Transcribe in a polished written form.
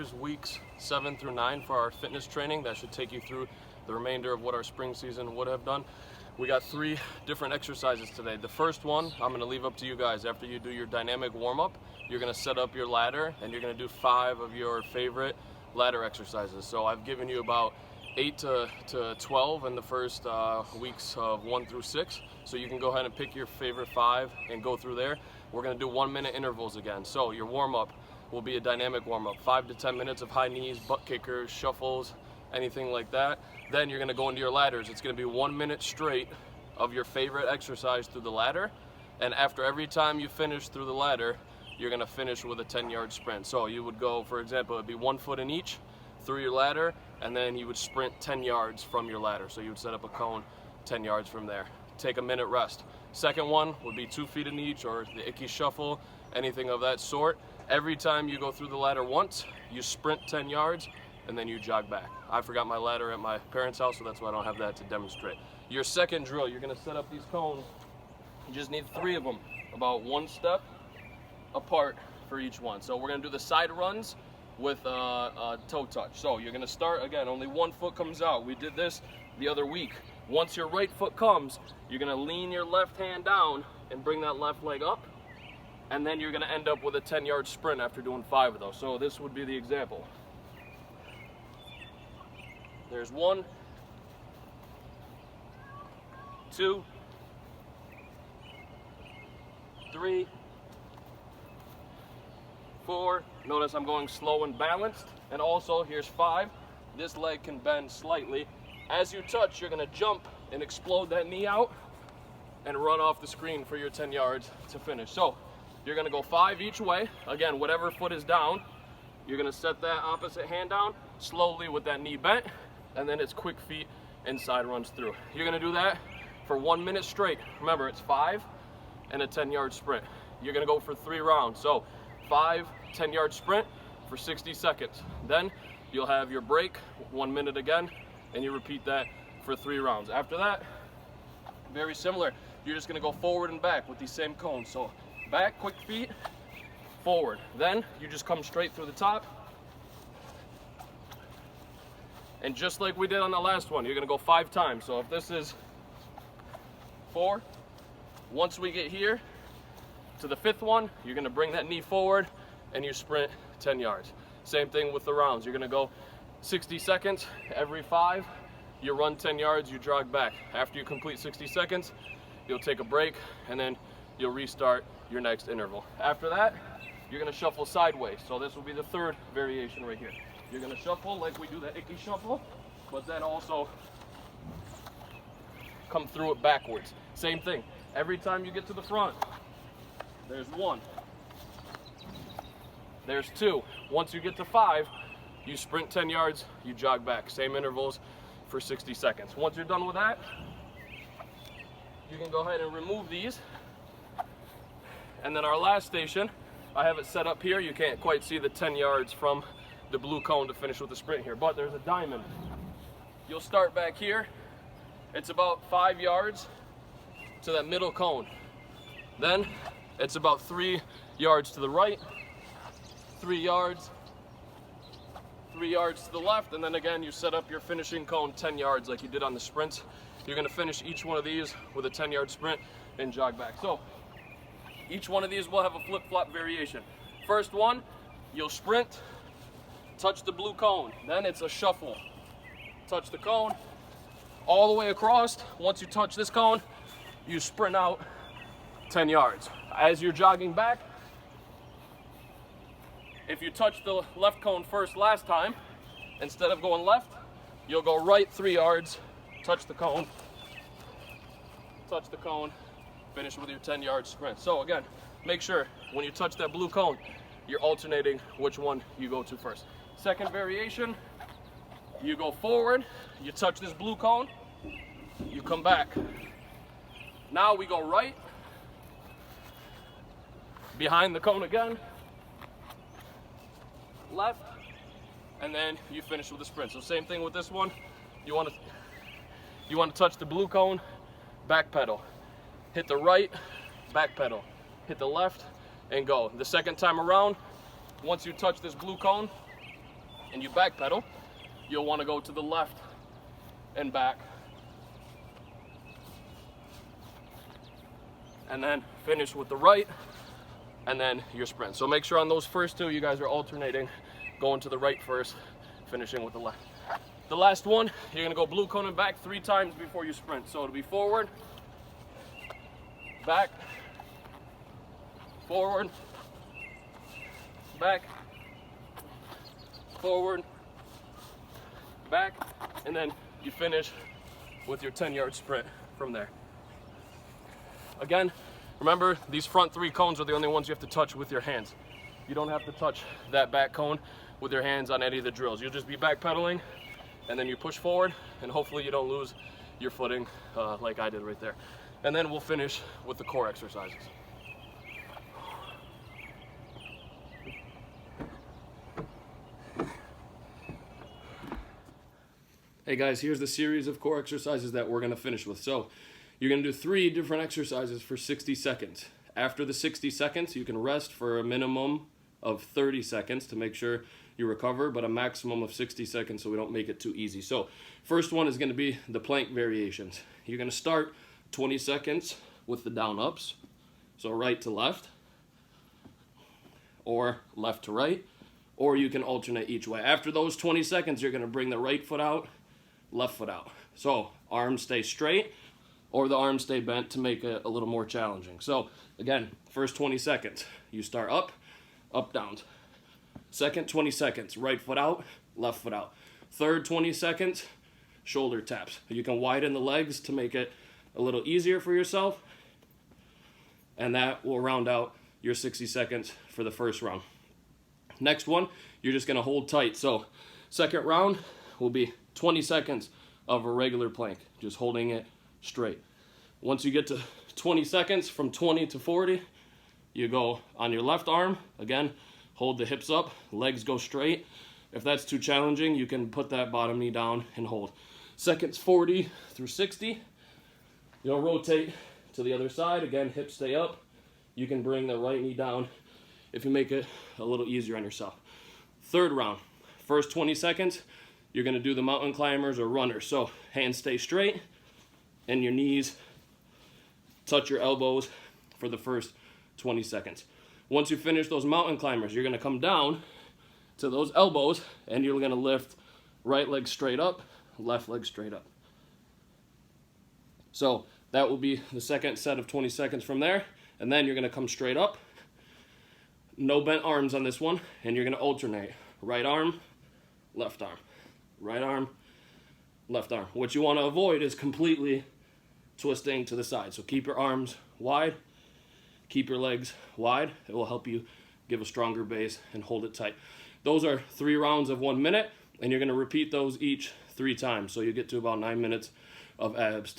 use weeks 7 through 9 for our fitness training. That should take you through the remainder of what our spring season would have done. We got 3 different exercises today. The first one, I'm gonna leave up to you guys. After you do your dynamic warm-up, you're gonna set up your ladder and you're gonna do 5 of your favorite ladder exercises. So I've given you about 8 to 12 in the first weeks of 1 through 6. So you can go ahead and pick your favorite 5 and go through there. We're gonna do 1-minute intervals again. So your warm-up will be a dynamic warm-up, 5 to 10 minutes of high knees, butt kickers, shuffles, anything like that. Then you're gonna go into your ladders. It's gonna be 1 minute straight of your favorite exercise through the ladder. And after every time you finish through the ladder, you're gonna finish with a 10-yard sprint. So you would go, for example, it'd be 1 foot in each through your ladder, and then you would sprint 10 yards from your ladder. So you would set up a cone 10 yards from there. Take a minute rest. Second one would be 2 feet in each, or the icky shuffle, anything of that sort. Every time you go through the ladder once, you sprint 10 yards, and then you jog back. I forgot my ladder at my parents' house, so that's why I don't have that to demonstrate. Your second drill, you're gonna set up these cones. You just need 3 of them, about 1 step apart for each one. So we're gonna do the side runs with a toe touch. So you're gonna start, again, only 1 foot comes out. We did this the other week. Once your right foot comes, you're gonna lean your left hand down and bring that left leg up, and then you're gonna end up with a 10-yard sprint after doing 5 of those. So this would be the example. There's 1, 2, 3, 4. Notice I'm going slow and balanced. And also, here's 5. This leg can bend slightly. As you touch, you're gonna jump and explode that knee out and run off the screen for your 10 yards to finish. So you're gonna go 5 each way. Again, whatever foot is down, you're gonna set that opposite hand down slowly with that knee bent, and then it's quick feet and side runs through. You're gonna do that for 1 minute straight. Remember, it's 5 and a 10-yard sprint. You're gonna go for 3 rounds. So 5 10-yard sprint for 60 seconds. Then you'll have your break, 1 minute again, and you repeat that for 3 rounds. After that, very similar. You're just gonna go forward and back with these same cones. So back, quick feet, forward. Then you just come straight through the top. And just like we did on the last one, you're gonna go 5 times. So if this is 4, once we get here to the 5th one, you're gonna bring that knee forward and you sprint 10 yards. Same thing with the rounds. You're gonna go 60 seconds every 5. You run 10 yards, you jog back. After you complete 60 seconds, you'll take a break and then you'll restart your next interval. After that, you're gonna shuffle sideways. So this will be the 3rd variation right here. You're gonna shuffle like we do the icky shuffle, but then also come through it backwards. Same thing. Every time you get to the front, there's 1. There's 2. Once you get to 5, you sprint 10 yards, you jog back. Same intervals for 60 seconds. Once you're done with that, you can go ahead and remove these. And then our last station, I have it set up here. You can't quite see the 10 yards from the blue cone to finish with the sprint here, but there's a diamond. You'll start back here. It's about 5 yards to that middle cone. Then it's about 3 yards to the right, 3 yards, 3 yards to the left, and then again you set up your finishing cone 10 yards like you did on the sprints. You're gonna finish each one of these with a 10-yard sprint and jog back. So each one of these will have a flip-flop variation. First one, you'll sprint, touch the blue cone. Then it's a shuffle. Touch the cone all the way across. Once you touch this cone, you sprint out 10 yards. As you're jogging back, if you touch the left cone first last time, instead of going left, you'll go right 3 yards, touch the cone, finish with your 10-yard sprint. So again, make sure when you touch that blue cone, you're alternating which one you go to first. Second variation, you go forward, you touch this blue cone, you come back. Now we go right, behind the cone again, left, and then you finish with a sprint. So same thing with this one. You want to touch the blue cone, back pedal. Hit the right, back pedal. Hit the left, and go. The second time around, once you touch this blue cone, and you back pedal, you'll want to go to the left and back, and then finish with the right, and then your sprint. So make sure on those first two, you guys are alternating, going to the right first, finishing with the left. The last one, you're gonna go blue cone and back 3 times before you sprint. So it'll be forward, back, forward, back, forward, back, and then you finish with your 10-yard sprint from there. Again, remember, these front 3 cones are the only ones you have to touch with your hands. You don't have to touch that back cone with your hands on any of the drills. You'll just be backpedaling, and then you push forward, and hopefully you don't lose your footing like I did right there. And then we'll finish with the core exercises. Hey guys, here's the series of core exercises that we're gonna finish with. So you're gonna do 3 different exercises for 60 seconds. After the 60 seconds, you can rest for a minimum of 30 seconds to make sure you recover, but a maximum of 60 seconds so we don't make it too easy. So first one is gonna be the plank variations. You're gonna start 20 seconds with the down ups. So right to left, or left to right, or you can alternate each way. After those 20 seconds, you're gonna bring the right foot out, left foot out. So arms stay straight, or the arms stay bent to make it a little more challenging. So again, first 20 seconds, you start up, up, down. Second 20 seconds, right foot out, left foot out. Third 20 seconds, shoulder taps. You can widen the legs to make it a little easier for yourself, and that will round out your 60 seconds for the first round. Next one, you're just gonna hold tight. So second round will be 20 seconds of a regular plank, just holding it straight. Once you get to 20 seconds, from 20 to 40, you go on your left arm. Again, hold the hips up, legs go straight. If that's too challenging, you can put that bottom knee down and hold. Seconds 40 through 60, you'll rotate to the other side. Again, hips stay up. You can bring the right knee down if you make it a little easier on yourself. Third round, first 20 seconds, you're gonna do the mountain climbers or runners. So hands stay straight and your knees touch your elbows for the first 20 seconds. Once you finish those mountain climbers, you're gonna come down to those elbows and you're gonna lift right leg straight up, left leg straight up. So that will be the second set of 20 seconds from there. And then you're gonna come straight up. No bent arms on this one, and you're gonna alternate. Right arm, left arm. Right arm, left arm. What you wanna avoid is completely twisting to the side. So keep your arms wide, keep your legs wide. It will help you give a stronger base and hold it tight. Those are 3 rounds of 1 minute, and you're gonna repeat those each 3 times. So you get to about 9 minutes of abs.